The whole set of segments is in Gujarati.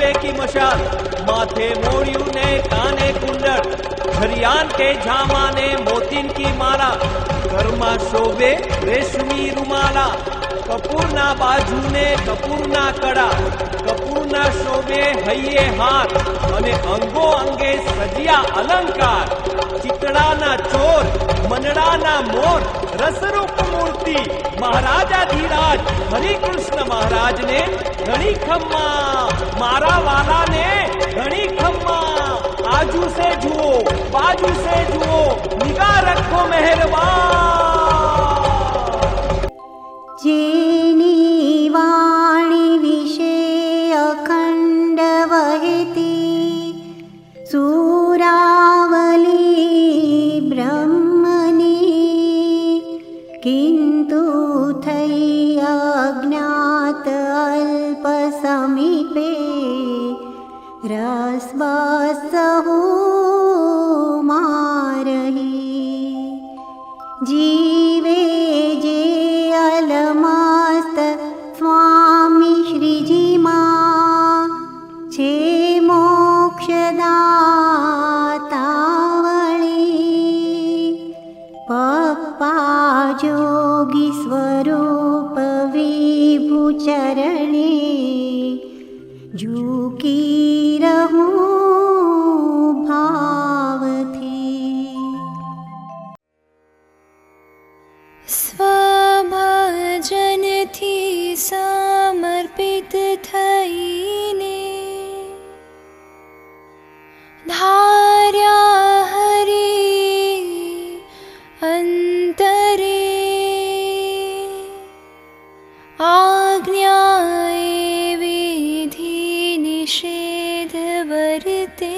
दिए की मशाल, माथे मोड़ियों ने काने कुंडल, हरियाण के झामा ने मोतीन की माला, घरमा शोभे रेशमी रुमाला, कपूरना बाजू ने कपूरना कड़ा, कपूरना शोभे हइये हार, अने अंगो अंगे सजिया अलंकार, चिकड़ाना चोर मनड़ाना मोर, रसरूप मूर्ति महाराजा धीराज हरि कृष्ण महाराज ने घणी खम्मा, मारा वाला ने घणी खम्मा, आजू से जुओ बाजू से जुओ, निगाह रखो मेहरबान। जेनी वाणी विषे अखंड वहेती, सूरावली ब्रह्मनी, किंतु थई अज्ञात अल्प समीपे, रसबसहु मारही। जीवे जे अलमस्त स्वामी श्रीजी मां, छे मोक्षदाता वळी, पप्पा जोगी स्वरूप विभु चरणे, झूकी रहूं भावथी। स्वभजनथी समर्पित थईने, धार्या हरि अंतरे, आज्ञाए विधि निषेध वर्ते,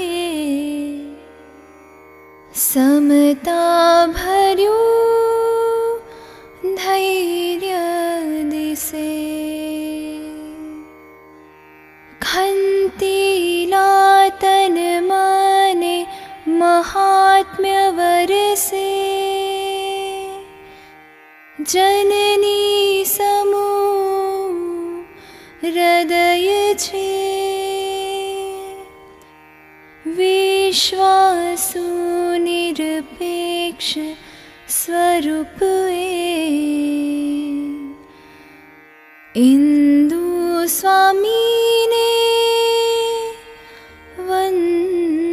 समता भर्यु धैर्य दिसे, खंतीला तन माने महात्म्य वरसे, जननी समूह हृदय छे, विश्वासु निरपेक्ष स्वरूप इंदु स्वामी ने वंदिए,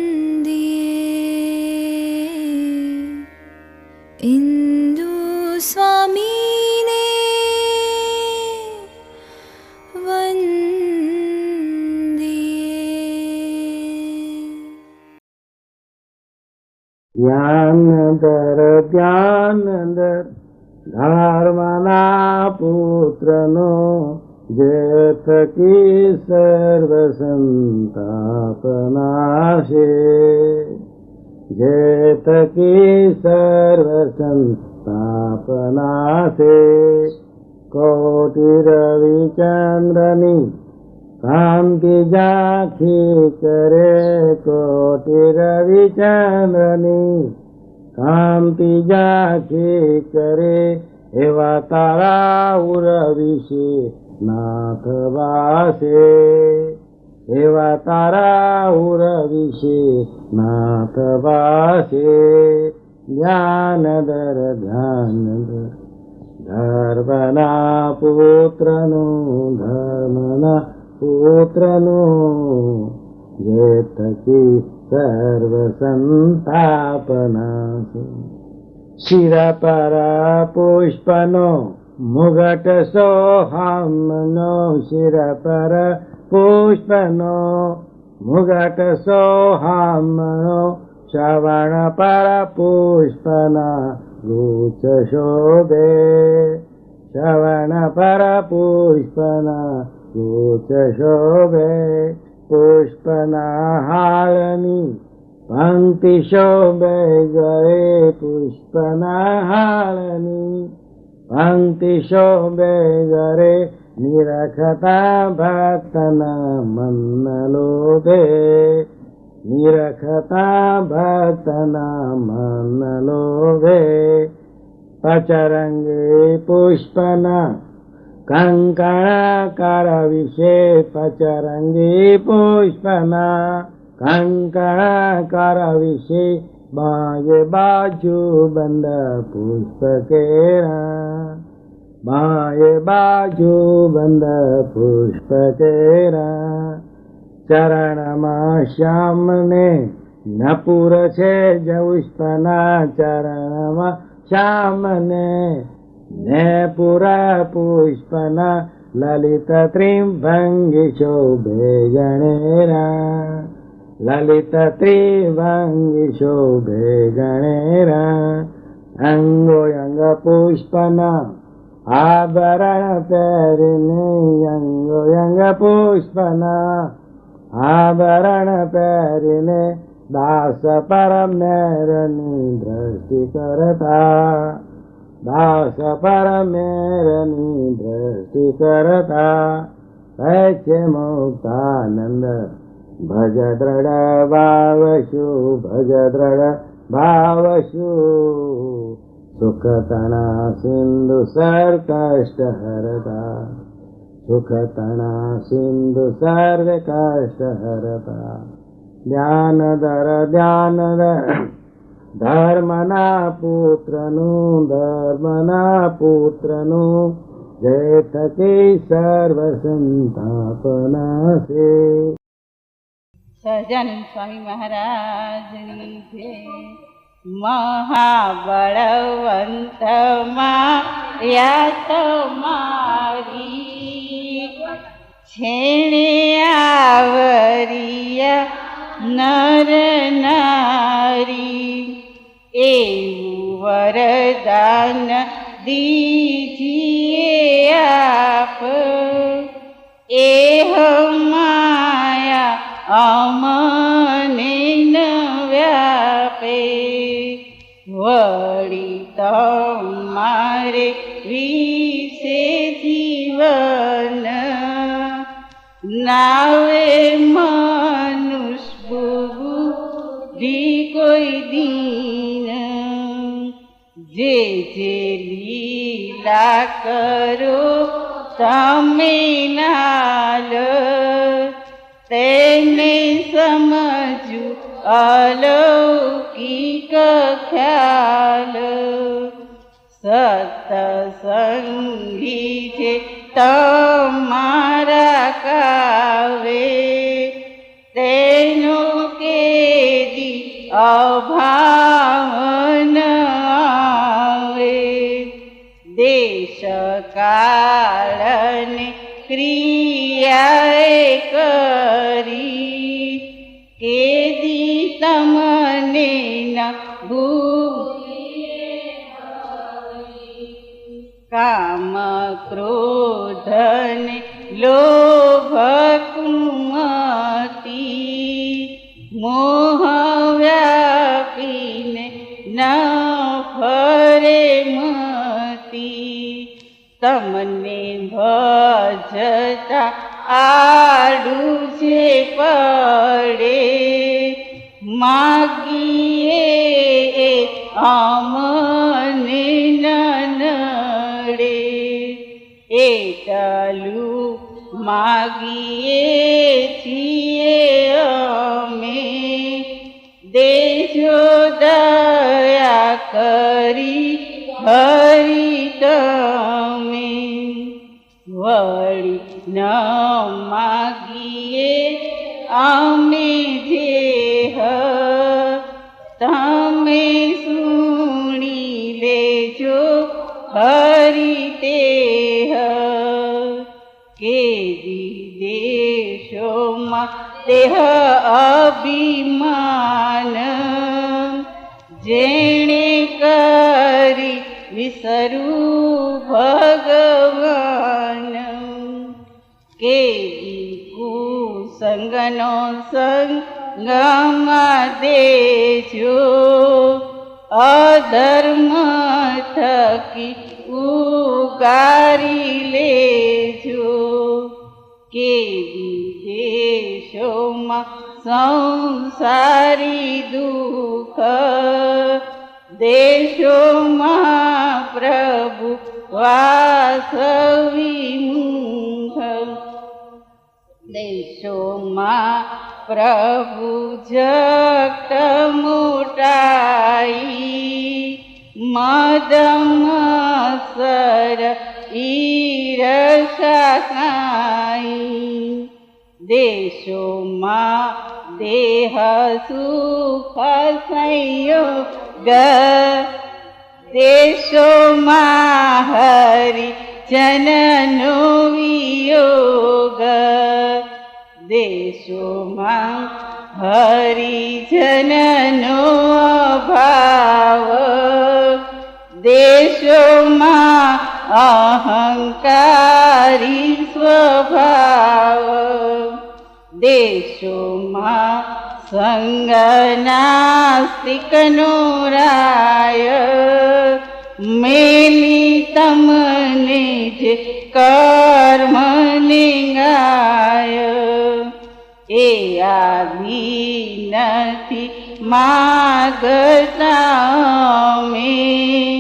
इंदु स्वामी ने वंदिए। ज्ञान दर धर्मना पुत्रनो, जे थकी सर्व संताप नाशे, जे थकी सर्व संताप नाशे, कोटि रवि चंद्रनी कांति जाखी करे, कोटि रवि चंद्रनी कांति जाखी करे, एवा तारा उर विषे नाथ वासे, एवा तारा उर विषे नाथ वासे, ध्यान दर धर्मना पुत्रनु, धर्मना पुत्रनु, जे थकी सर्व संतापनाशे, शिर पर पुष्पनो मुगट सोहामनो, शिर पर पुष्पनो मुगट सोहामनो, श्रवण पर पुष्पना गुच्छ शोभे, श्रवण पर पुष्पना गुच्छ शोभे, पुष्पना हाळनी पंक्ति शोभे गए, पुष्पना हाळनी पंक्ति शोभे गरे, निरखता भक्तना मन लोभे, निरखता भक्तना मन लोभे, पचरंगे पुष्पना કંકણાકાર વિશે પચરંગી પુષ્પના કંકણાકાર વિશે બાજે બાજુ બંધ પુષ્પ કેરા બાએ બાજુ બંધ પુષ્પ કેરા ચરણમાં શ્યામને નપુર છે પુષ્પના ચરણમાં શ્યામને ને પુરા પુષ્પના લલિત ત્રિભંગી શોભે ગણેરા લલિત ત્રિભંગી શોભે ગણેરા અંગો અંગ પુષ્પના આભરણ પહેરીને અંગો અંગ પુષ્પના આભરણ પહેરીને દાસ પરમેરની દ્રષ્ટિ કરતા દાસ પરમેરની દ્રષ્ટિ કરતા છે મુક્તાનંદ ભજ દ્રઢ ભાવશુ ભજ દ્રઢ ભાવશુ સુખતણા સિંધુ સર કષ્ટ હરતા સુખતણા સિંધુ સર્વ કષ્ટ હરતા ધ્યાન દર ધર્મના પુત્રનું જય થકી સર્વ સંતાપના છે. સહજાનંદ સ્વામી મહારાજની જય. મહાબળવંત માર્યા તમારી છેણે આવરિયા નર નારી એવું વરદાન દીજીએ આપ એહ માયા અમને ન વ્યાપે વળી તમારે વિશે જીવન નાવે મનુષ્ય બુદ્ધિ કોઈ દીન જે લીલા કરો તમે નાલ તેને સમજુ અલૌકિક ખ્યાલ સત્સંગી છે તમારા કાવે તેનો કેદી અભાવ ન આવે દેશ કાળને ક્રિયાએ કરી કેદી તમને ન કામ ક્રોધને લોભ કુમતી મોહ વ્યાપીને ન ફરે મતી તમને ભજતા આડું છે પડે માગીએ અમને નડે એટલું માગીએ છીએ અમે દેજો દયા કરી હરી તમે વળી ન માગીએ અમે જે તમે સુણી લેજો હરી તે કેદી દેશોમાં દેહ અભિમાન જેણે કરી વિસરું ભગવાન કેદી કુસંગનો સંગમાં દેજો અધર્મ થકી ઉગારી લેજો કેદી દેશોમાં સંસારી દુઃખ દેશોમાં પ્રભુ વાસ સવિમુખ દેશોમાં પ્રભુ જગત મોટાઈ મદમસર ઈરસાઈ દેશોમાં દેહ સુખ સંયોગ દેશોમાં હરિ જનનો વિયોગ દેશોમાં હરિજનનો અભાવ દેશોમાં અહંકારી સ્વભાવ દેશોમાં સંગનાસ્તિકનો રાય મેલી તમને જે કર્મ લિંગાય એ આદિ નથી માગતા મેં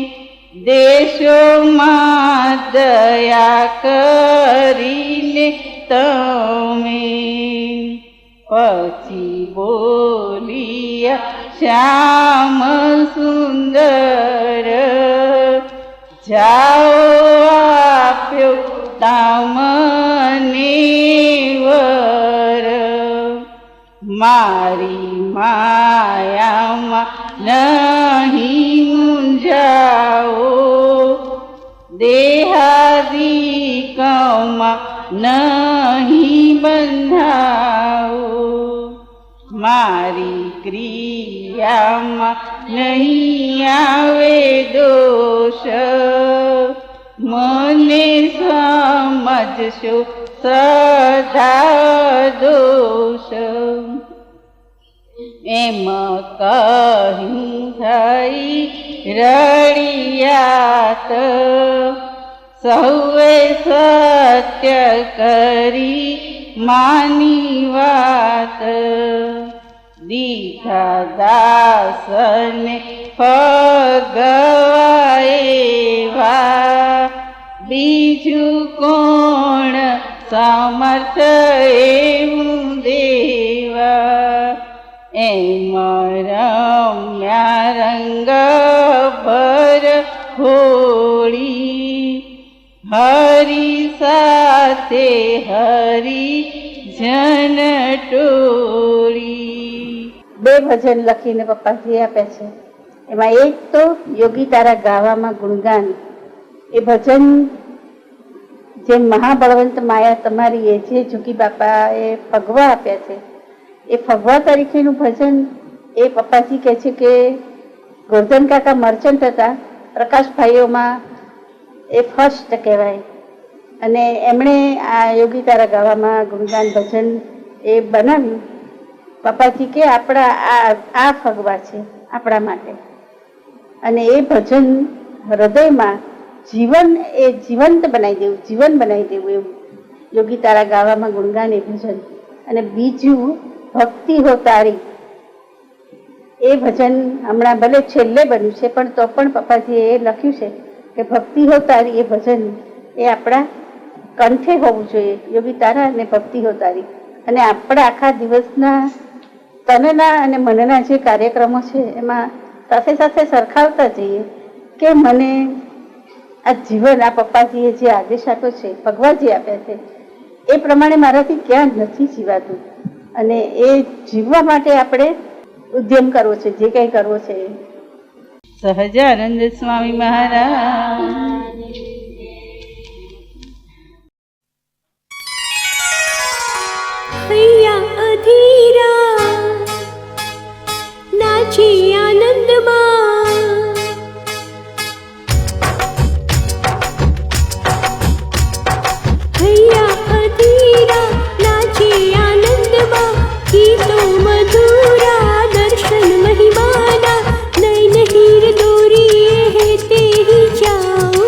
દેશોમાં દયા કરીને તમે પછી બોલિયા શ્યામ સુંદર જાઓ આપ્યો તમને વર મારી માયામાં નહીં મૂંઝાઓ દેહાદિકમાં નહીં બંધાઓ મારી ક્રિયામાં નહીં આવે દોષ મને સમજશો સદા દોષ એમ કહી થઈ રડિયાત સૌએ સત્ય કરી માની વાત દીઠા દાસને ફગવાએવા બીજું કોણ સમર્થ એવું દેવા એમ રમ્યા રંગ ભર હોળી હરી સાથે હરી જન ટોળી. બે ભજન લખીને પપ્પાજી આપ્યા છે. એમાં એક તો યોગી તારા ગાવામાં ગુણગાન. એ ભજન જે મહાબળવંત માયા તમારી એ જે જોગી બાપા એ ફગવા આપ્યા છે એ ફગવા તરીકેનું ભજન એ પપ્પાજી કહે છે કે ગોરધન કાકા મર્ચન્ટ હતા, પ્રકાશભાઈઓમાં એ ફર્સ્ટ કહેવાય અને એમણે આ યોગી તારા ગાવામાં ગુણગાન ભજન એ બનાવ્યું. પપ્પાજી કે આપણા આ ફગવા છે આપણા માટે અને એ ભજન હૃદયમાં જીવન એ જીવંત બનાવી દેવું, જીવન બનાવી દેવું એવું યોગી તારા ગાવામાં ગુણગાન એ ભજન. અને બીજું ભક્તિ હો તારી એ ભજન હમણાં ભલે છેલ્લે બન્યું છે પણ તો પણ પપ્પાજીએ એ લખ્યું છે કે ભક્તિ હો તારી એ ભજન એ આપણા કંઠે હોવું જોઈએ, યોગી તારા અને ભક્તિ હો તારી. અને આપણા આખા દિવસના તનના અને મનના જે કાર્યક્રમો છે એમાં સાથે સાથે સરખાવતા જઈએ કે મને આ જીવન આ પપ્પાજીએ જે આદેશ આપ્યો છે, ભગવાનજી આપ્યા છે એ પ્રમાણે મારાથી ક્યાં નથી જીવાતું અને એ જીવવા માટે આપણે ઉદ્યમ કરવો છે, જે કંઈ કરવો છે. સહજાનંદ સ્વામી મહારાજ. હૈયા અધીરા નાચી આનંદમાં હૈયા અધીરા નાચી આનંદમાં ગીતો મધુરા દર્શન મહિમાના નૈન હીર દોરી હે તે હી જાઓ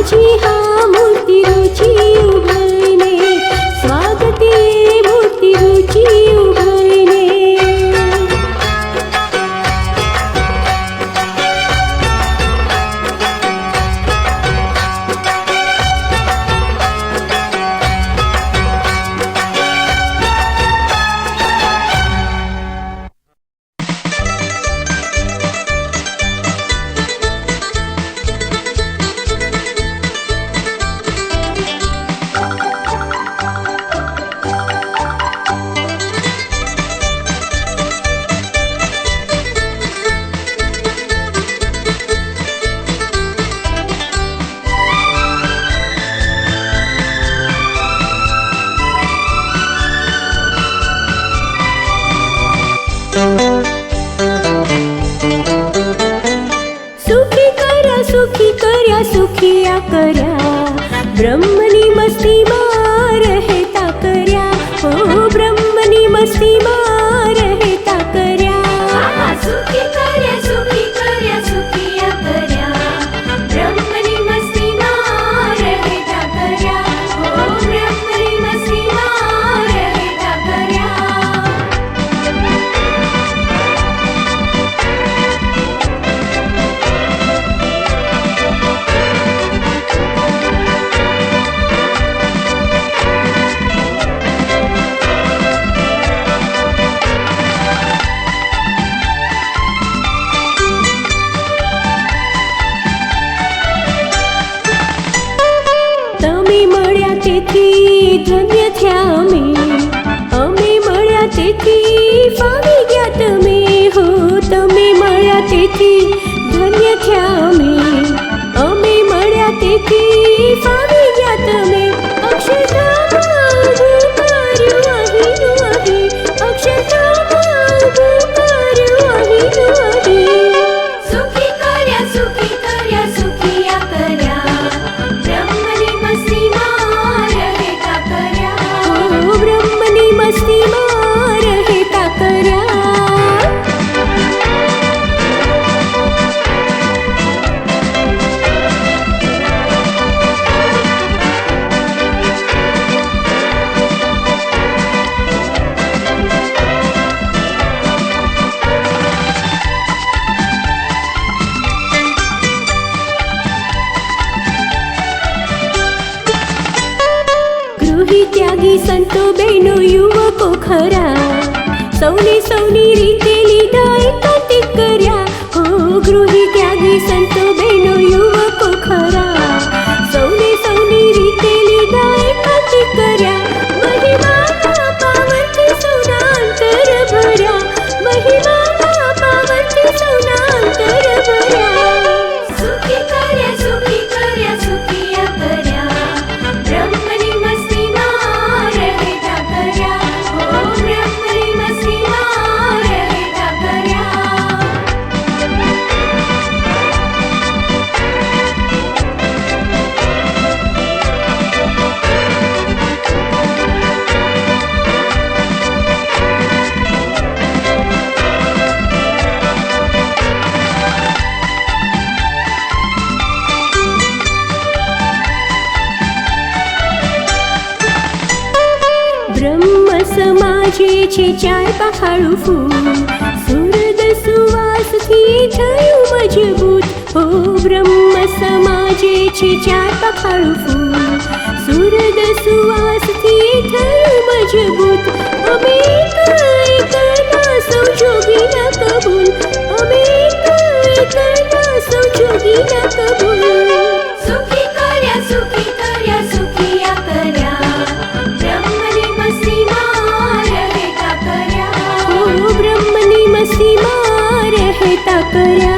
माझी हा मूर्ती रुची उभयने स्वागते मूर्ती रुची उभयने सुखिया कर्या ब्रह्मनी मस्ती मार रहेता कर्या हो ब्रह्मनी मस्ती मार रहेता कर्या सुखी कर्या सुखिया कर्या ब्रह्मनी मस्ती मार रहेता कर्या हो ब्रह्मनी मस्ती मार रहेता कर्या धन्य थया अमे मळ्या तेथी फावी गया तमे हो तमे मळ्या तेथी धन्य थया अमे मळ्या तेथी फावी गया तमे अक्षरधाम कर्यु अहीनु अही अक्षरधाम कर्यु अहीनु अही सुखी कर्या सुखिया कर्या ब्रह्मनी मस्ती ब्रह्मनी मस्ती मार रहेता कर्या गृही त्यागी संतो बहनो युवको खरा सौनी रीते लीधा एकांतिक कर्या हो गृही त्यागी संतो बहनो युवको खरा सौनी रीते लीधा एकांतिक कर्या महिमा पावनथी सौनांतर भर्या महिमा पावनथी सौनांतर भर्या सुखी कर्या सुखिया कर्या ब्रह्मनी मस्ती मार रहेता कर्या हो ब्रह्मनी मस्ती मार रहेता कर्या ब्रह्म समाजे छे चार पखाळू फूल सुरद सुवास थी थયું मजबूत हो ब्रह्म समाजे छे चार पखाळू फूल सुरद सुवास थी थયું मजबूत अमे करना सौ जोगीना कबूल अमे करना सौ जोगीना कबूल सुखी कर्या सुखिया कर्या ब्रह्मनी मस्ती मार रहेता कर्या हो ब्रह्मनी मस्ती मार रहेता कर्या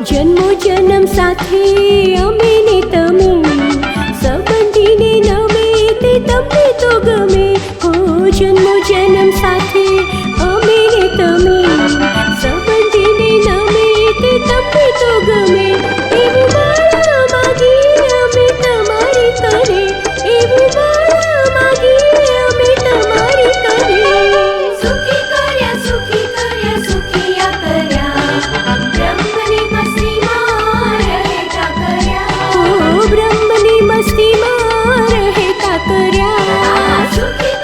जन्मो जन्म साथे अमे ने तमे संबंधीने नमे ते तमने तो गमे हो जन्मो जन्म જન્મ સાથે અમે ને તમે સંબંધીને નમે તે તમને તો ગમે એવું માળા માગીએ અમે તમારી કને એવું માળા માગીએ અમે તમારી કને સુખી કર્યા સુખિયા કર્યા બ્રહ્મની મસ્તીમાં રહેતા કર્યા ઓ બ્રહ્મની મસ્તીમાં રહેતા કર્યા સુખી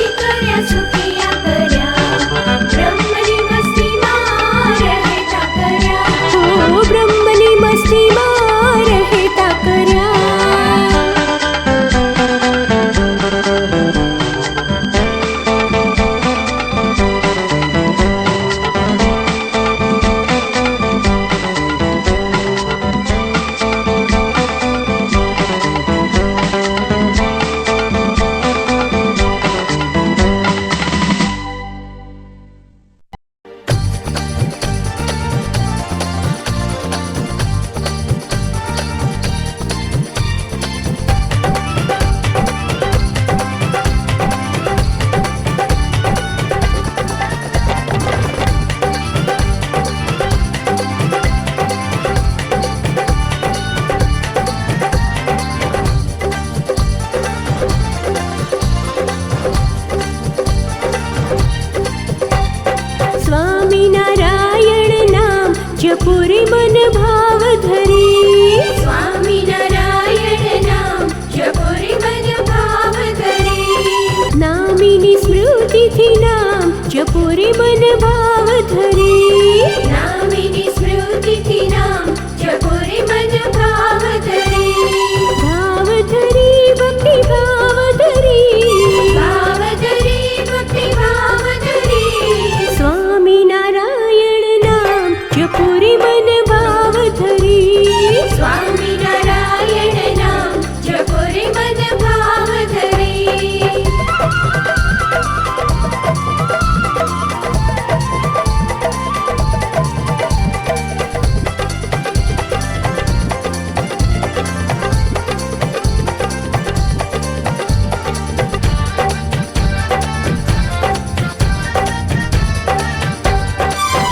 કર્યા સુખિયા કર્યા બ્રહ્મની મસ્તીમાં રહેતા કર્યા ઓ બ્રહ્મની મસ્તીમાં રહેતા કર્યા સ્વામિનારાયણ નામ જપો રે મન ભાવ ધરી સ્વામિનારાયણ નામ જપો રે મન ભાવ ધરી નામીની સ્મૃતિથી નામ જપો રે મન ભાવ ધરી નામીની સ્મૃતિથી નામ જપો રે મન ભાવ ધરી ભાવ ધરી ભક્તિ ભાવ ધરી ભાવ ધરી ભક્તિ ભાવ ધરી સ્વામિનારાયણ નામ જપો રે મન ભાવ ધરી સ્વામિનારાયણ નામ જપો રે મન ભાવ ધરી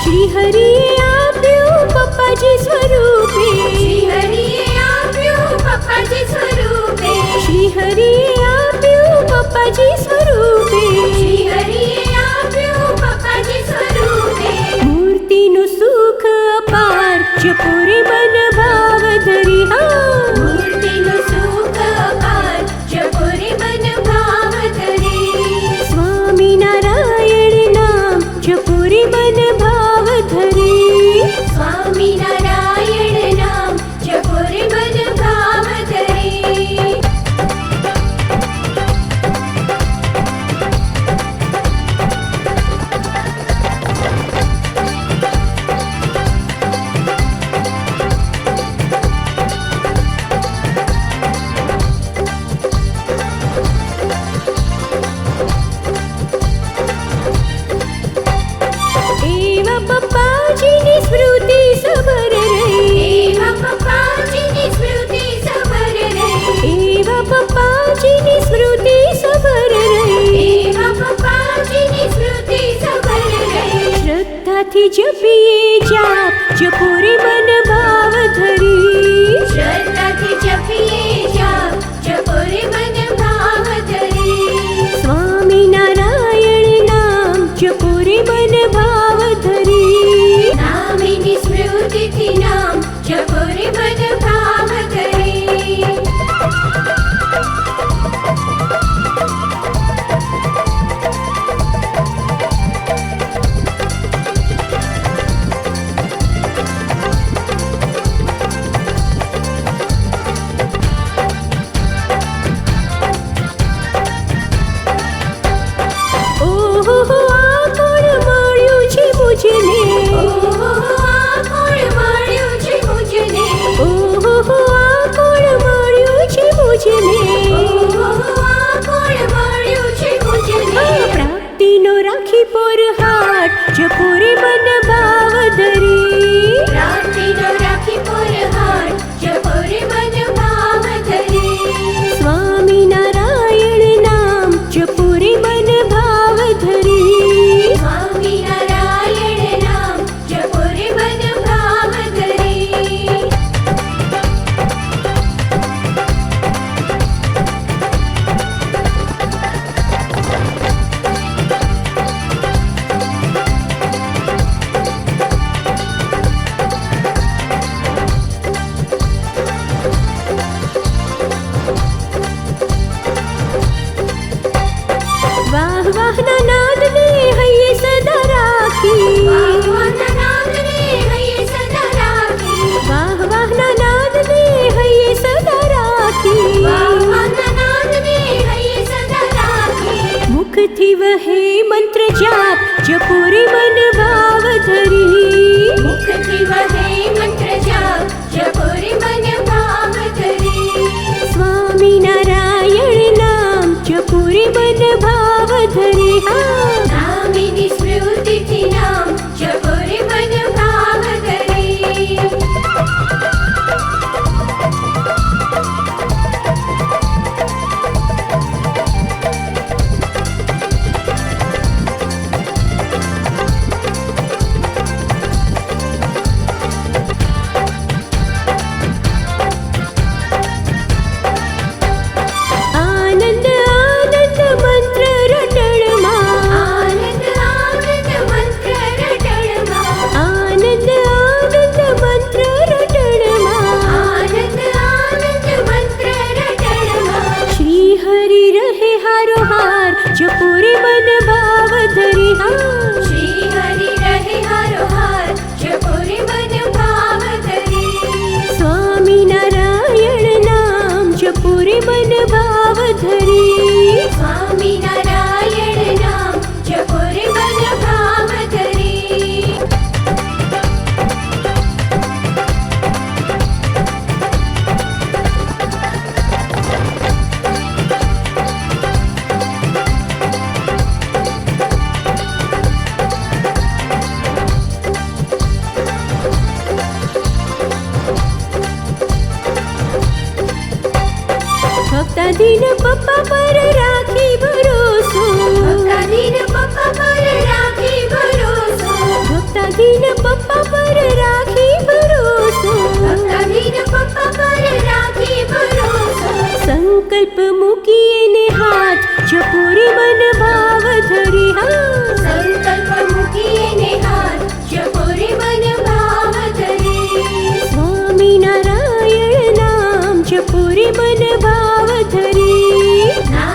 શ્રી હરિએ આપ્યું પપ્પાજી સ્વરૂપે શ્રી હરિએ આપ્યું પપ્પાજી સ્વરૂપે શ્રી હરિએ આપ્યું પપ્પાજી સ્વરૂપે શ્રી હરિએ આપ્યું પપ્પાજી સ્વરૂપે મૂર્તિનું સુખ અપાર જપો રે મન ભાવ ધરી હા મૂર્તિનું સુખ અપાર જપો રે મન ભાવ ધરી સ્વામિનારાયણ નામ જપો રે મન ભાવ ધરી સ્વામિનારાયણ નામ જપો રે મન ભાવ ધરી એવા પપ્પાજીની સ્મૃતિ સબર રહી એવા પપ્પાજીની સ્મૃતિ સબર રહી એવા પપ્પાજીની સ્મૃતિ સબર રહી એવા પપ્પાજીની સ્મૃતિ સબર રહી શ્રદ્ધાથી જપીએ જાપ જપો રે મન ભાવ ધરી શ્રદ્ધાથી જપીએ જાપ જપો રે મન ભાવ ધરી સ્વામિનારાયણ નામ જપો રે મન ભાવ ધરી નામીની સ્મૃતિથી નામ જપો રે મન ભાવ ધરી સ્વામિનારાયણ નામ જપો રે મન ભાવ જપુરી મન ભાવ ધરી મુખથી વહે મંત્ર જાપ જપુરી મન ભાવ ધરી સ્વામી નારાયણ નામ જપુરી મન ભાવ ધરી નામિની સ્મૃતિથી નામ જપુરી મન ભાવ ધરી આનંદ આનંદ મંત્ર રટણમાં આનંદ આનંદ મંત્ર રટણમાં આનંદ આનંદ મંત્ર રટણમાં આનંદ આનંદ મંત્ર રટણમાં શ્રી હરિ રહે હારો હાર જપુરી મન ભાવ ધરી શ્રી હરિ રહે હારો હાર જપુરી મન ભાવ ધરી સ્વામી નારાયણ નામ જપુરી મન ભાવ ધરી સ્વામી નારાયણ નામ જપુરી મન ભાવ ધરી ભક્તાધીન પપ્પા પર રાખી ભરોસો ભક્તાધીન પપ્પા પર રાખી ભરોસો ભક્તાધીન પપ્પા પર રાખી ભરોસો ભક્તાધીન પપ્પા પર રાખી ભરોસો સંકલ્પ મૂકીએ ને હાથ જપુરી મન ભાવ ધરી સંકલ્પ મૂકીએ ને હાથ જપુરી મન ભાવ ધરી સ્વામી નારાયણ નામ જપુરી મન ભાવ ધરી નામ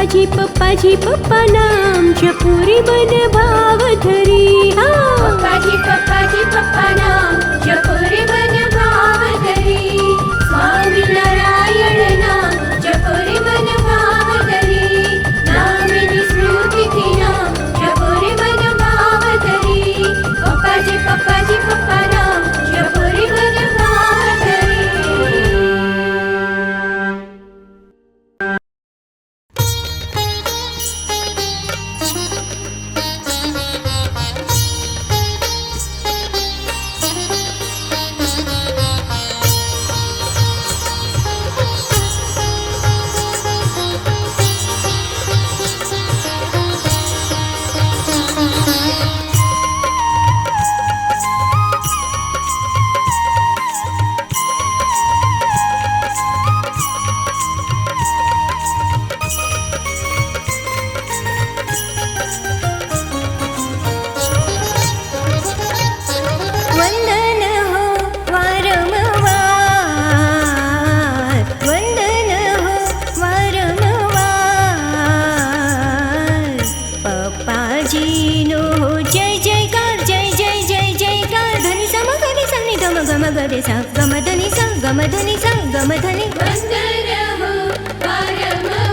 પપ્પાજી પપ્પા નામ જપો રે મન ભાવ ધરી. પપ્પાજી પપ્પાજી પપ્પા નામ જપો રે મન ભાવ ધરી. સ્વામિનારાયણ નામ જપો રે મન ભાવ ધરી. નામની સ્મૃતિથી નામ જપો રે મન ભાવ ધરી. પપ્પાજી પપ્પાજી પપ્પા નામ જપો રે મન ભાવ ધરી. ગમધની સા ગમધની વંદન હો વારંવાર.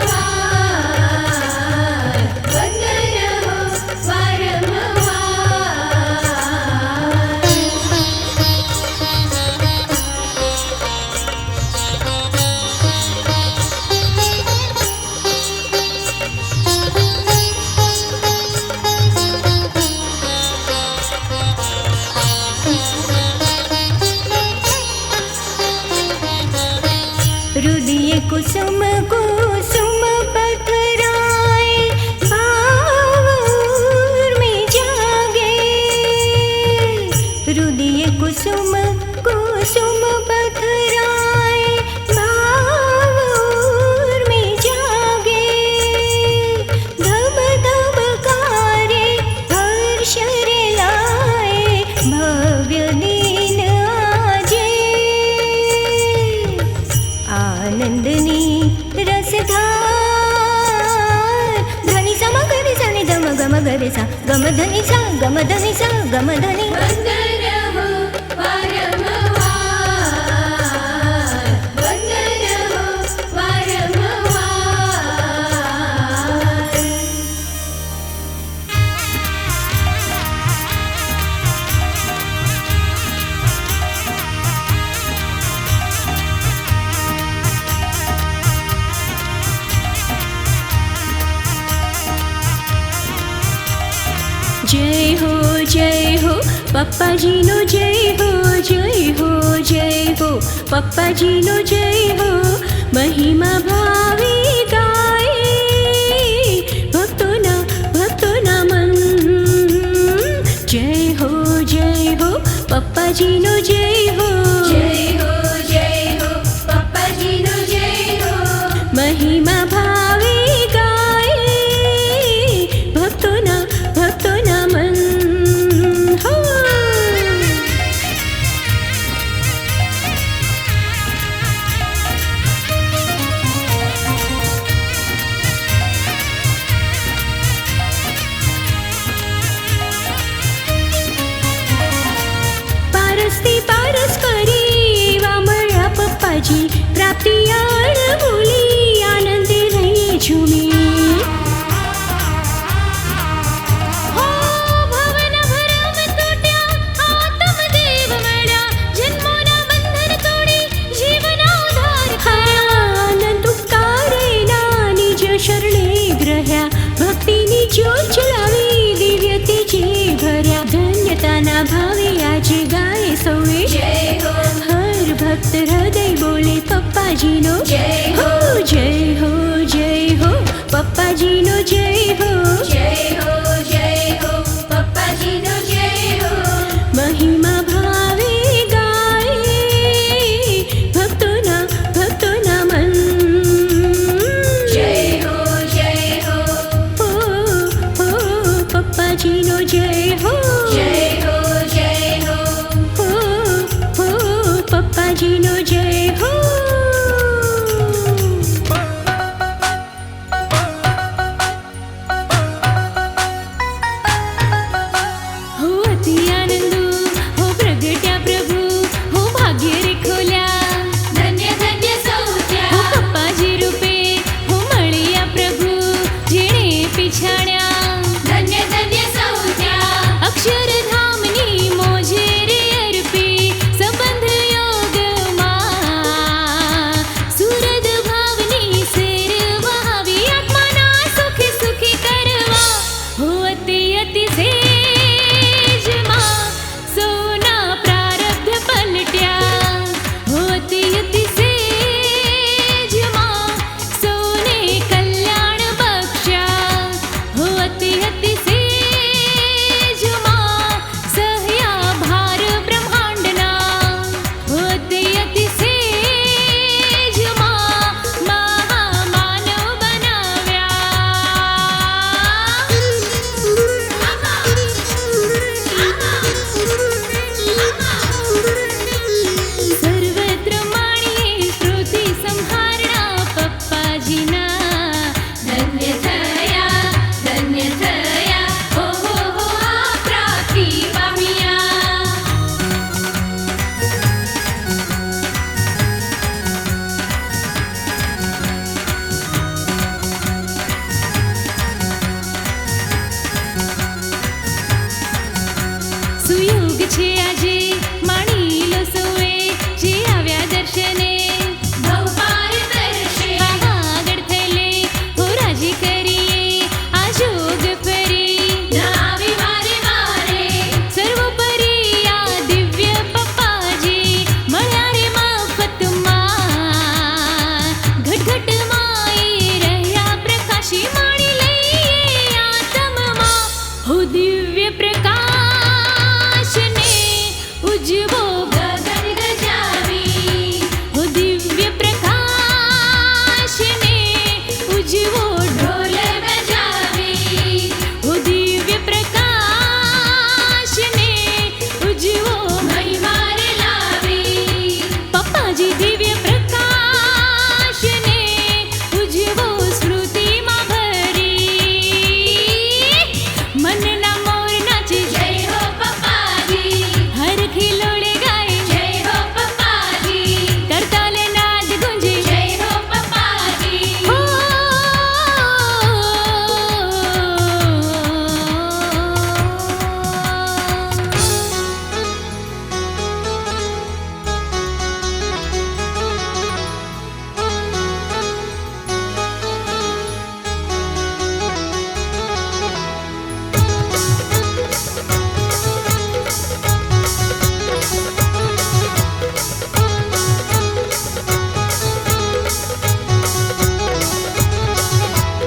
વંદન હો વારંવાર. हृदय कुसुम कुसुम पथराए भाव में जागे. हृदय कुसुम कुसुम पथराए भाव में जागे. धब धब कारे हर्ष रे लाए भव्य दिन आजे. आनंदनी रसधार धनी सम करे सनि धम गम गरे सा गम धनी सा गम धनी सा गम धनी. વંદન હો વારંવાર. વંદન હો વારંવાર. जय हो पप्पाजी नो जय हो पप्पाजी नो जय हो. महिमा भावे गाए भक्तों ना मन. जय हो पप्पाजी नो जय हो. જય હો પપ્પાજીનો જય હો. महिमा भावे गाए भक्तों ना मन. हो પારસથી પારસ કરી વામળ્યા પપ્પાજી. પ્રાપ્તિ અણમૂલી આનંદે રહી ઝૂમી. હો ભવન ભરમ તૂટ્યા આત્મ દેવ મળ્યા. જન્મોના બંધન તોડી જીવના ઉદ્ધાર થયા. આનંદ ઉપતારે ના નિજ શરણે ગ્રહ્યા. ભક્તિની જ્યોત જલાવી દિવ્ય તેજે ભર્યા. ધન્યતાના ભાવે આજે ગાય સૌએ જય હો હર ભક્ત હૃદય બોલે પપ્પાજીનો જય હો. જય હો પપ્પાજીનો જય હો. જય હો પપ્પાજીનો જય હો. મહિમા ભાવે ગાય ભક્તોના મન. જય હો પપ્પાજીનો જય હો. જય હો પપ્પાજીનો જય હો. પપ્પાજી દિવ્ય પ્રકાશને ઉજવો સ્મૃતિમાં ભરી મનના મોર નાચે જય હો પપ્પાજી, હરખી લોળે ગાય જય હો પપ્પાજી, કરતાલે નાદ ગુંજે જય હો પપ્પાજી. હો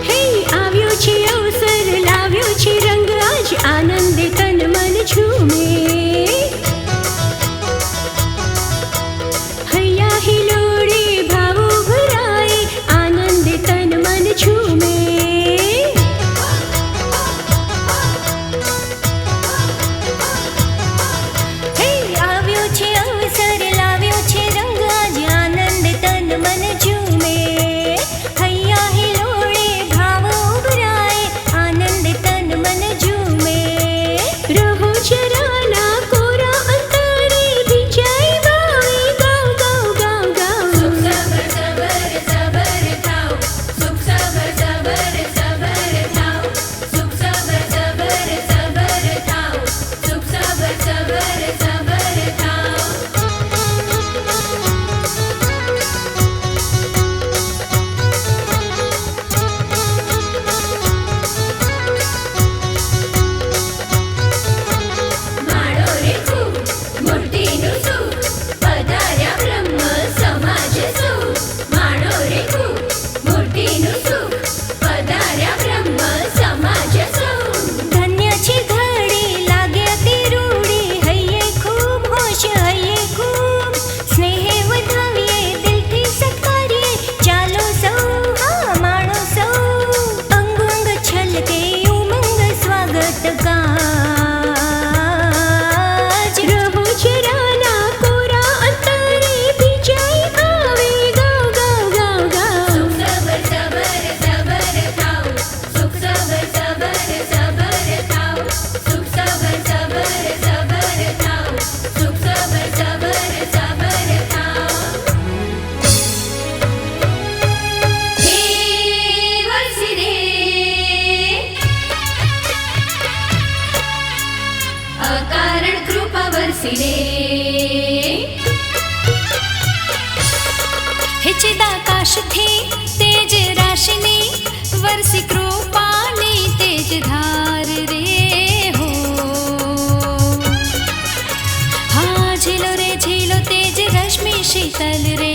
હે આવ્યો છે અવસર લાવ્યો છે રંગ આજ આનંદે તન મન ઝૂમે હૈયા હિલોડે ભાવો ભરાય આનંદે તન મન ઝૂમે હે આવ્યો છે અવસર લાવ્યો છે રંગ આજ આનંદ તન મન ઝૂમે હૈયા હિલોડે ભાવો ભરાય આનંદ તન મન ઝૂમે રહો ચરાના કોરા અંતરે ભીજાઈ ભાવે ગાવ ગાવ ગાવ ગાવ સુખ સબર સબર સબર થાઓ, સુખ સબર સબર સબર થાઓ, સુખ સબર સબર સબર થાઓ, સુખ સબર સબર સબર થાઓ. માળો રે ખૂબ મૂર્તિનું સુખ, પધાર્યા બ્રહ્મ સમાજ સુખ. માળો રે ખૂબ મૂર્તિનું સુખ, પધાર્યા બ્રહ્મ સમાજ સુખ. ધન્ય છે ઘડી લાગ્યા તે રૂડી હૈયે ખૂબ હોશ હૈયે ખૂબ સ્નેહે વધાવીએ દિલથી સત્કારીએ ચાલો સૌ હા માણો સૌ અંગ અંગ છલકે ઉમંગ સ્વાગત કાજ રહો ચરાના કોરા અંતરે ભીજાઈ આવે ગાવ ગાવ ગાવ ગાવ સુખ સબર સબર સબર થાઓ, સુખ સબર સબર સબર થાઓ, સુખ સબર સબર સબર થાઓ, સુખ સબર સબર સબર થાઓ. હે વરસી રે અકારણ કૃપા વરસી રે. હે ચિદાકાશથી તેજ રાશિની વરસી કૃપાની તેજ ધાર રે હો હા ઝીલો રે ઝીલો તેજ રશ્મિ શીતલ રે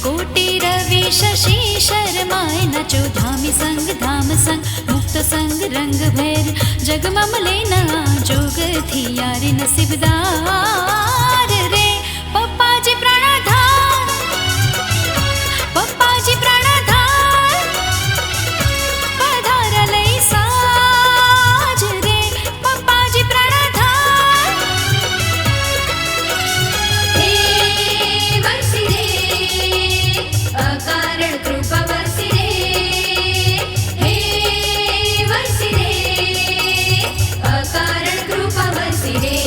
કોટી રવિ શશી શર્માય નચો ધામી સંગ ધામ સંગ મુક્ત સંગ રંગ ભેર જગમમ લેના જોગથી યારી નસીબદાર રે પપ્પાજી પ્રાણાધાર પપ્પાજી પ્રાણાધાર પધાર લઈ સાજ રે પપ્પાજી પ્રાણાધાર હે વરસી રે અકારણ કૃપા વરસી રે. હે વરસી રે અકારણ કૃપા વરસી રે.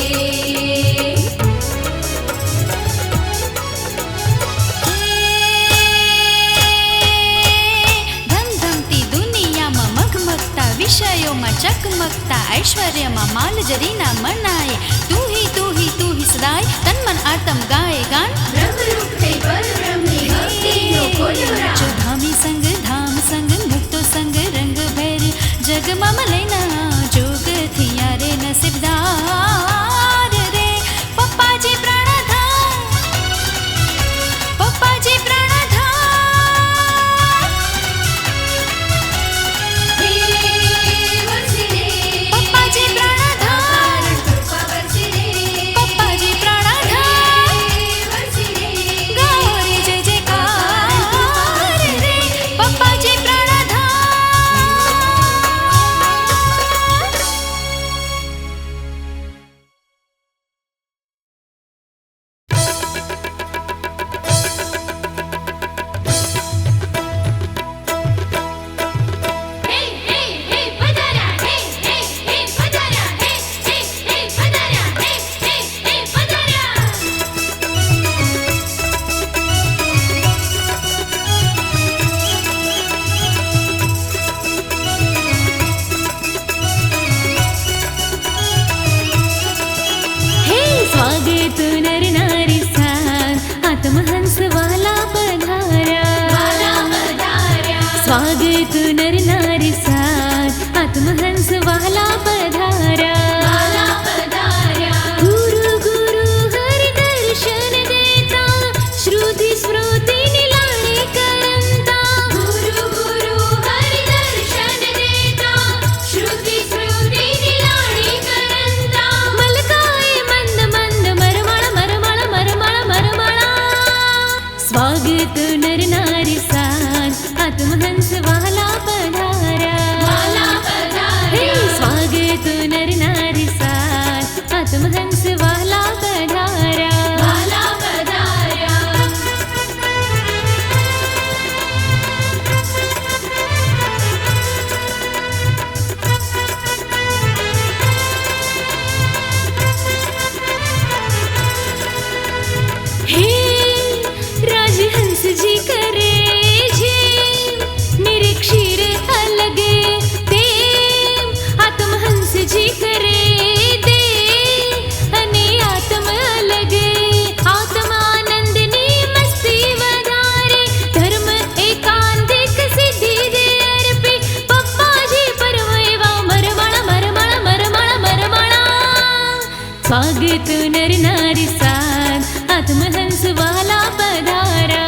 ધમધમતી દુનિયામાં મગમગતા વિષયોમાં ચકમકતા ઐશ્વર્યમાં માલજરીના મનાય તું હી સદાય તન મન આતમ ગાય ગાન બ્રહ્મરૂપ થઈ પરબ્રહ્મની ભક્તિનો ખોલ્યો રાહ. જો ધામી સંગ ધામ સંગ મુક્તો સંગ રંગ ભેર જગમાં લેના જોગથી યારે નસીબદાર રે પપ્પાજી પ્રાણાધાર પપ્પાજી પ્રાણાધાર હે વરસી રે પપ્પાજી પ્રાણાધાર અકારણ કૃપા વરસી રે. स्वागत नर नारी साथ आत्महंस वाला पधारा हे स्वागत नर नारी साथ आत्महंस वाला पधारा हे राजहंस जी करे जे मेरे क्षीर अलग ते आत्महंस जी करे दे अने आत्म अलग आत्मानंदनी मस्ती वधारे धर्म एकांतिक सिद्धि दे अर्पे पप्पा जी परमेवा मरमण मरमण मरमण मरमण स्वागत नर नारी साथ आत्महंस वाला पधारा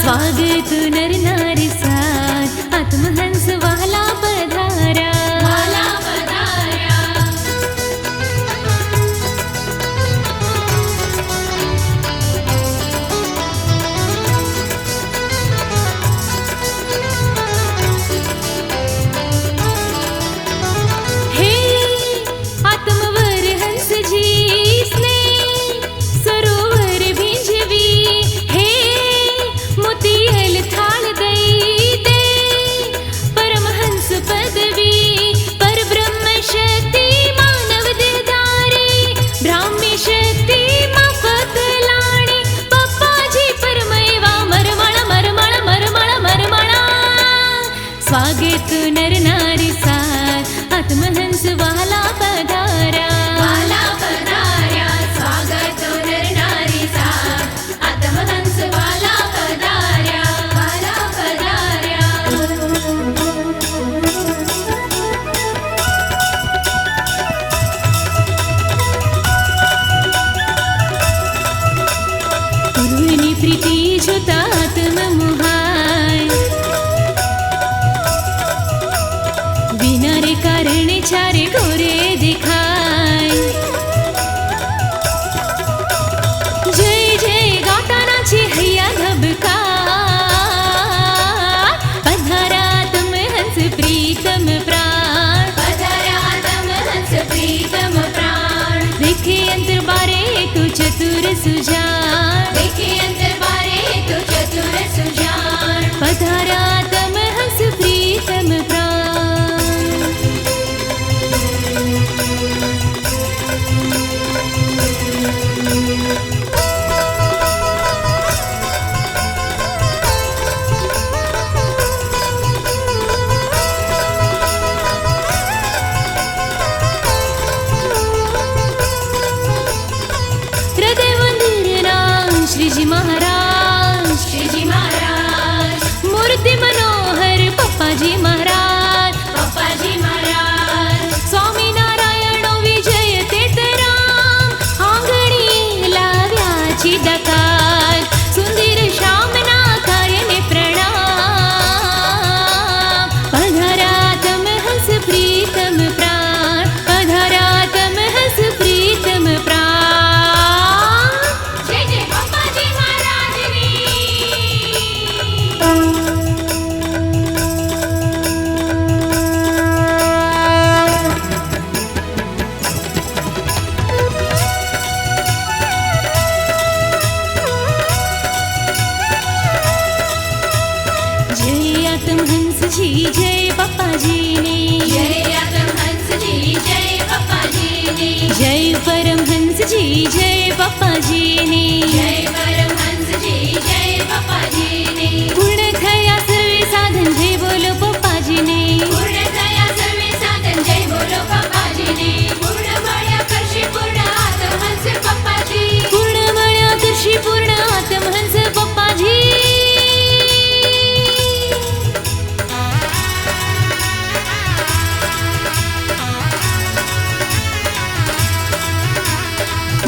स्वागत नर नारी साथ आत्महंस वाला पधारा हे आत्मवर हंस जी स्नेह सरोवर भिंजवी हे मोतियल थाल दई दे परमहंस पदवी पर ब्रह्म शक्ति मानव दिलदारी ब्राह्मी शक्ति माफत लाणी पप्पा जी परमेवा मरमण मरमण मरमण मरमण स्वागत नर नारी साथ आत्महंस वाला पधारा स्वागत नर नारी साथ आत्महंस वाला पधारा गुरुनी प्रीति जोता आत्म मुहाय बिना रे कारण चारे गोरे दिखाय जय जय गाता नाचे हैया धबका पधारा तुम हंस प्रीतम प्राण देखे अंतर बारे तू चतुर सुजान पधारा तुम हंस प्रीतम प्राण हृदय मंदिर नाम श्रीजी महाराज मूर्ति मनोहर पप्पा जी महाराज स्वामी नारायण विजय तेतराम आंगणी लाव्याची दकार सुंदर श्यामना कार्य प्रणाम पधारा तम हंस प्रीतम प्राण पधारा तम हंस प्रीतम प्राण जय जय पप्पा जी महाराज जय आत्महंस जी जय पप्पा जी ने जय परमहंस जी जय पप्पा जी ने पूर्ण थया सर्वे साधन जय बोलो पप्पा जी ने पूर्ण मळ्या कर्षी पूर्ण आत्महंस पप्पा जी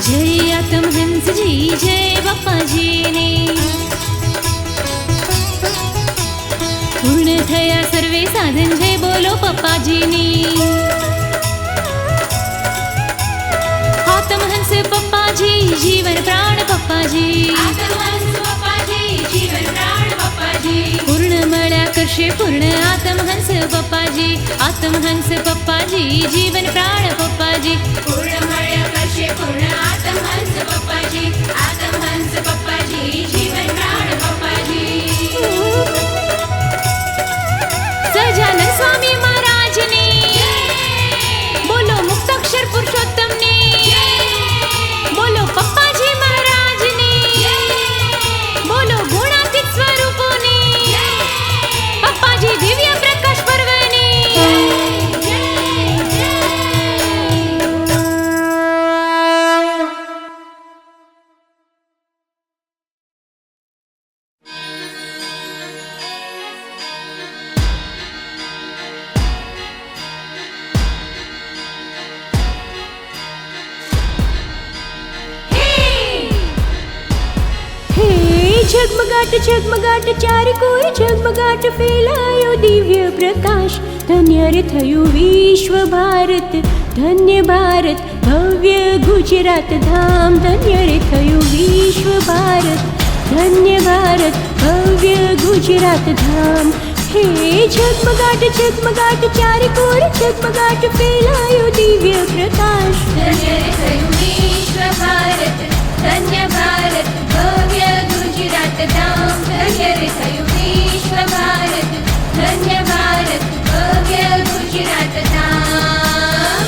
जय आत्महंस जी जय पप्पा जी ने पूर्ण थया सर्वे साधन जय बोलो पप्पा जी ने आत्महंस पप्पा जी जीवन प्राण पप्पा जी पूर्ण आत्महंस पप्पाजी, आत्महंस पप्पाजी, जीवन प्राण पप्पाजी। पूर्णमय करशे पूर्ण आत्महंस पप्पाजी, आत्महंस पप्पाजी, जीवन प्राण पप्पाजी। સજાનંદ સ્વામી મહારાજને બોલો, મુક્તાક્ષર પુરુષોત્તમને બોલો, પપ્પાજી મહારાજને બોલો, ગુણાતીત સ્વરૂપોને પપ્પાજી દિવ્ય પ્રકાશ પર્વને। झगमगाट झगमगाट चारे कोई झगमगाट फैलायो दिव्य प्रकाश। धन्य रे थયું विश्व भारत, धन्य भारत भव्य गुजरात धाम। धन्य रे थયું विश्व भारत, धन्य भारत भव्य गुजरात धाम। हे झगमगाट झगमगाट चारे कोई झगमगाट फैलायो दिव्य प्रकाश। धन्य रे थયું विश्व भारत, धन्य भारत भव्य गुजरात धाम। धन्य रे थયું विश्व भारत, धन्य भारत भव्य गुजरात धाम।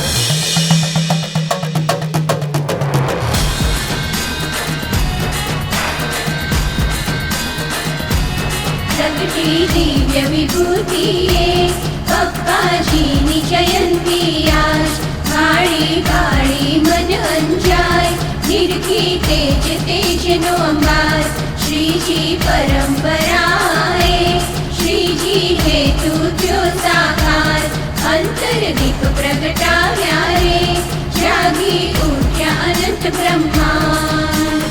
जगती दिव्य विभूतिये पप्पाजीनी जयंती आज। भाळी भाळी मन अंजाय, निरखी तेज तेजनो अंबार। श्रीजी परंपराए, श्रीजी हेतु थयो साकार। अंतर दीप प्रगटाव्या रे, जागी उठ्या अनंत ब्रह्मांड।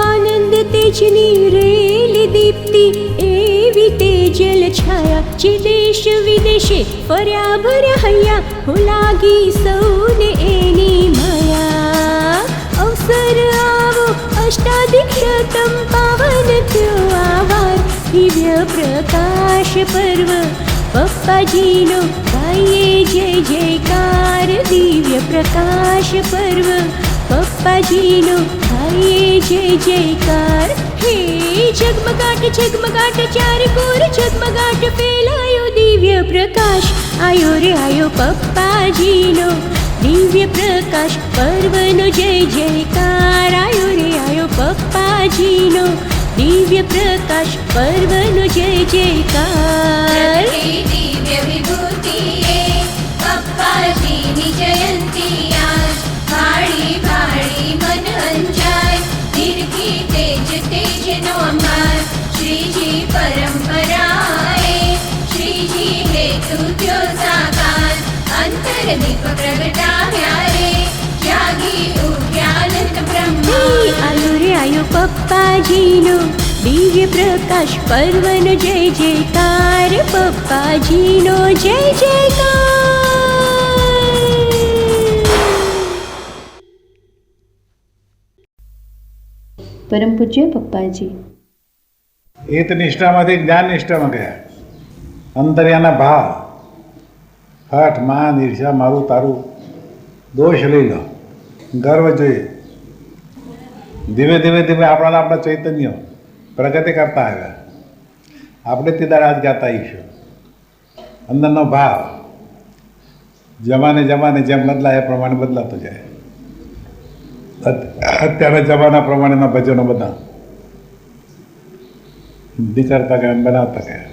आनंद तेजनी रेली दीप्ति एवी तेजल छाया। जे देश विदेशे फर्या भर्या हૈયા, હું લાગી સૌને એની માયા। अवसर आवो अष्टादीक्षतम पावन थयो आवार। दिव्य प्रकाश पर्व पप्पाजीनो गाये जय जयकार। दिव्य प्रकाश पर्व पप्पाजीनो गाये जय जयकार। हे झगमगाट झगमगाट चारे कोर झगमगाट फैलायो दिव्य प्रकाश। आयो रे आयो पप्पाजीनो दिव्य प्रकाश पर्वनो जय जयकार। आयो रे आयो पप्पाजीनो दिव्य प्रकाश पर्वनो जय जयकार। दिव्य विभूतिये पप्पाजीनी जयंती आज। भाळी भाळी मन अंजाय, निरखी तेज तेजनो अंबार। श्रीजी परंपराए, श्रीजी हेतु थयो साकार। अंतर दीप प्रगटाव्या रे, जागी उठ्या अनंत ब्रह्मांड। आयो रे आयो पप्पाजीनो दिव्य प्रकाश पर्वनो जय जयकार। पप्पाजीनो जय जयकार। પરમ પૂજ્ય પપ્પાજી એ તો નિષ્ઠામાંથી જ્ઞાન નિષ્ઠામાં ગયા. અંતર્યાના ભાવ, હઠ, માન, ઈર્ષા, મારું તારું, દોષ લઈ લો, ગર્વ જોઈએ. ધીમે ધીમે ધીમે આપણા ચૈતન્ય પ્રગતિ કરતા આવ્યા. આપણે તે દાડા જ ગાતા આવીશું. અંદરનો ભાવ જમાને જમાને જેમ બદલાય એ પ્રમાણે બદલાતો જાય. અત્યારે જમાના પ્રમાણેના ભજનો બધા હિન્દી કરતા ગયા, બનાવતા ગયા.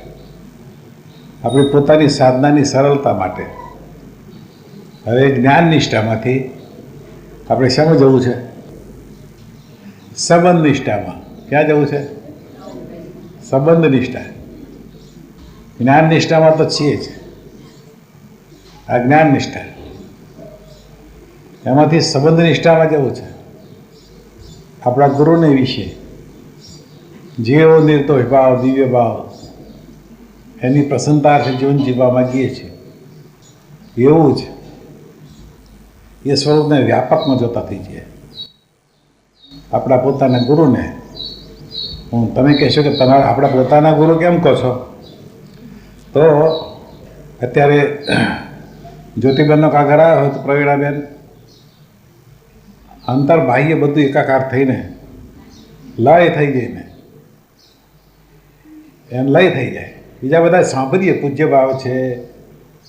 આપણી પોતાની સાધનાની સરળતા માટે હવે જ્ઞાન નિષ્ઠામાંથી આપણે શેમાં જવું છે? સંબંધ નિષ્ઠામાં. ક્યાં જવું છે? સંબંધ નિષ્ઠા. જ્ઞાન નિષ્ઠામાં તો છીએ જ. આ જ્ઞાન નિષ્ઠા, એમાંથી સંબંધ નિષ્ઠામાં જવું છે. આપણા ગુરુને વિશે જેવો નિર્દોષ ભાવ, દિવ્ય ભાવ, એની પ્રસન્નતાથી જીવન જીવવા માગીએ છીએ, એવું જ એ સ્વરૂપને વ્યાપકમાં જોતા થઈ જાય. આપણા પોતાના ગુરુને તમે કહેશો કે તમારા આપણા પોતાના ગુરુ કેમ કહો છો? તો અત્યારે જ્યોતિબેનનો કાગળ આવ્યો હોય તો પ્રવીણાબેન અંતર બાહ્ય બધું એકાકાર થઈને લય થઈ જાય ને એમ લય થઈ જાય. બીજા બધા સાંભળીએ પૂજ્ય ભાવ છે,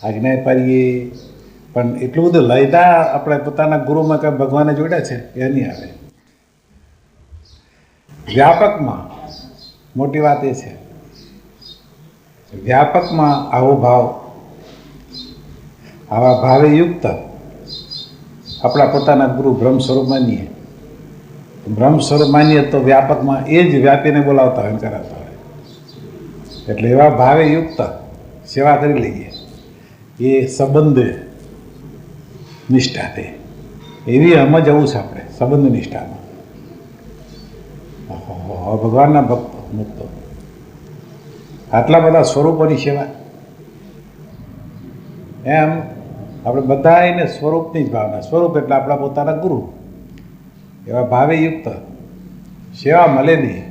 આજ્ઞા પાડીએ, પણ એટલું બધું લયતા આપણે પોતાના ગુરુમાં કંઈ ભગવાને જોડ્યા છે એ નહીં આવે. વ્યાપકમાં મોટી વાત એ છે, વ્યાપકમાં આવો ભાવ, આવા ભાવે યુક્ત આપણા પોતાના ગુરુ બ્રહ્મ સ્વરૂપ માનીએ. બ્રહ્મ સ્વરૂપ માનીએ તો વ્યાપકમાં એ જ વ્યાપીને બોલાવતા હોય, કરાવતા હોય. એટલે એવા ભાવે યુક્ત સેવા કરી લઈએ. એ સંબંધ નિષ્ઠા તે એવી સમજ જવું છે આપણે સંબંધ નિષ્ઠામાં. ભગવાનના ભક્તો મુક્તો આટલા બધા સ્વરૂપોની સેવા, એમ આપણે બધા એને સ્વરૂપની જ ભાવના, સ્વરૂપ એટલે આપણા પોતાના ગુરુ, એવા ભાવે યુક્ત સેવા મળે નહીં.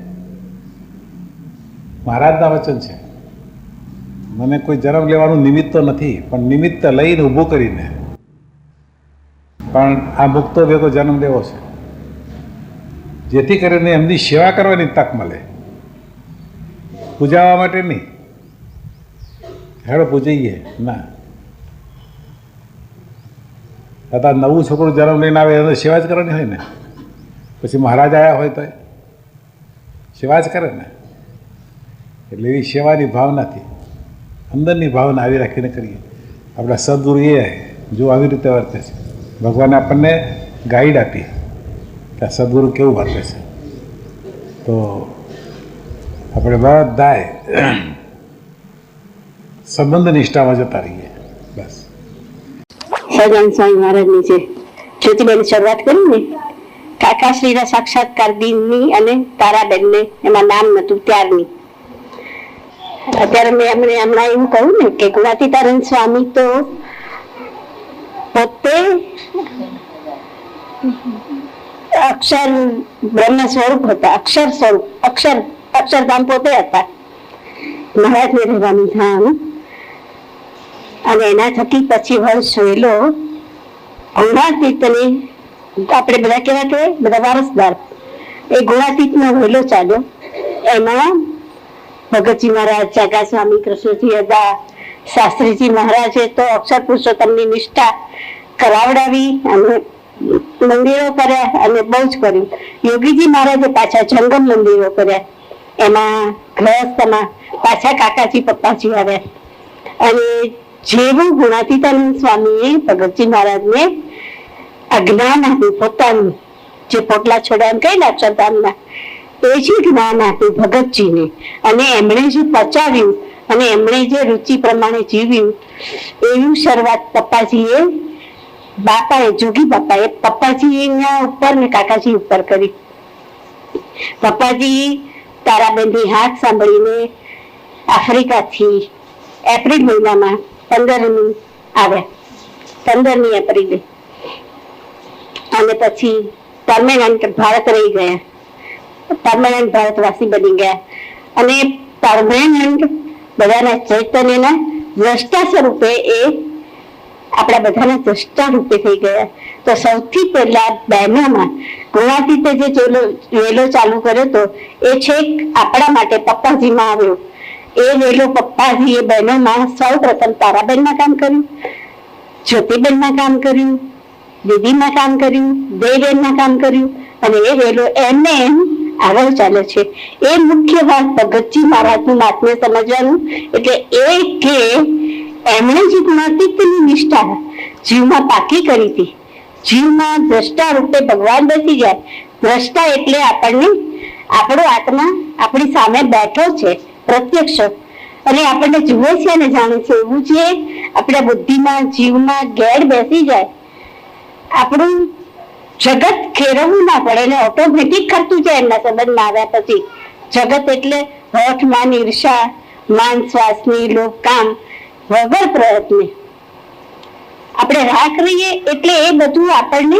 મહારાજના વચન છે, મને કોઈ જન્મ લેવાનું નિમિત્ત તો નથી, પણ નિમિત્ત લઈને ઊભું કરીને પણ આ મુક્તો ભેગો જન્મ લેવો છે, જેથી કરીને એમની સેવા કરવાની તક મળે. પૂજાવા માટે નહીં, હેડો પૂજાઈએ ના. અથવા નવું છોકરું જન્મ લઈને આવે એને સેવા જ કરવાની હોય ને. પછી મહારાજ આવ્યા હોય તો સેવા જ કરે ને. એટલે એવી સેવાની ભાવનાથી અંદરની ભાવના આવી રાખીને કરીએ. આપણા સદગુરુ એ જો આવી રીતે વર્તે છે, ભગવાને આપણને ગાઈડ આપી કે આ સદગુરુ કેવું વર્તે છે, તો આપણે બધાએ સંબંધ નિષ્ઠામાં જતા રહીએ. બસ સહજાનંદ સ્વામી મહારાજની જે જ્યોતિબેન શરૂઆત કરી ને, કાકાશ્રીના સાક્ષાત્કાર દિનની અને તારાબેનને એમાં નામ નતું ત્યારની. અત્યારે મેં એમને હમણાં એવું કહ્યું ને કે ગુણાતીતાનંદ સ્વામી તો પોતે અક્ષર બ્રહ્મ સ્વરૂપ હતા, અક્ષર સ્વરૂપ, અક્ષરધામ પોતે હતા, મહારાજને રહેવાનું ધામ. અને એના થકી પછી વર્ષ વહેલો ગુણાતીતને આપણે બધા કેવા કહેવાય, બધા વારસદાર, એ ગુણાતીતનો વહેલો ચાલ્યો. એમાં ભગતજી મહારાજ, જાગા સ્વામી, કૃષ્ણજી અદા, શાસ્ત્રીજી મહારાજે તો અક્ષર પુરુષોત્તમની નિષ્ઠા કરાવડાવી અને મંદિરો કર્યા અને બહુ જ કર્યું. યોગીજી મહારાજે પાછા જંગમ મંદિરો કર્યા. એમાં ગ્રહસ્થમાં પાછા કાકાજી પપ્પાજી આવ્યા. અને જેવું ગુણાતીતાનંદ સ્વામીએ ભગતજી મહારાજને જ્ઞાન આપ્યું, પોતાનું જે પોટલા છોડ્યા એમ કહીને અક્ષરધામના, એ જ જ્ઞાન આપ્યું ભગતજીને. અને એમણે જે પચાવ્યું અને એમણે જે રુચિ પ્રમાણે જીવ્યું, એવી શરૂઆત પપ્પાજીએ, બાપાએ, જોગી બાપાએ પપ્પાજી ઉપર ને કાકાજી ઉપર કરી. પપ્પાજી તારાબેનની હાથ સાંભળીને આફ્રિકાથી એપ્રિલ મહિનામાં 15મી આવ્યા, 15મી એપ્રિલે. અને પછી પરમેનન્ટ ભારત રહી ગયા, પરમેનન્ટ ભારતવાસી બની ગયા. અને પરમેનન્ટ બધાના ચૈતન્યના દ્રષ્ટા સ્વરૂપે એ આપણા બધાના દ્રષ્ટા રૂપે થઈ ગયા. તો સૌથી પહેલા બહેનોમાં ગુણાતીતે જે વેલો ચાલુ કર્યો હતો એ છેક આપણા માટે પપ્પાજીમાં આવ્યો. એ વેલો પપ્પાજીએ બહેનોમાં સૌ પ્રથમ તારાબેનમાં કામ કર્યું, જ્યોતિબેનમાં કામ કર્યું, દીદીમાં કામ કર્યું, દેવબેનમાં કામ કર્યું. અને એ વેલો એમને એમ આગળ ચાલે છે. એ મુખ્ય વાત ભગતજી મહારાજનું મહાત્મ્ય સમજવાનું. એટલે એ કે એમણે જે ગુણાતીતની નિષ્ઠા જીવમાં પાકી કરી હતી, જીવમાં દ્રષ્ટા રૂપે ભગવાન બેસી જાય. દ્રષ્ટા એટલે આપણને આપણો આત્મા આપણી સામે બેઠો છે, પ્રત્યક્ષ, અને આપણને જુએ છે અને જાણે છે. એવું છે આપણા બુદ્ધિમાં, જીવમાં ઘેર બેસી જાય. આપણું જગત ખેરવવું ના પડે, એટલે ઓટોમેટિક કરતું જાય એમના સંબંધમાં આવ્યા પછી. જગત એટલે હઠ, માન, ઈર્ષા, માન, શ્વાસની, લોક, કામ વગર પ્રયત્ને આપણે રાખ રહીએ. એટલે એ બધું આપણને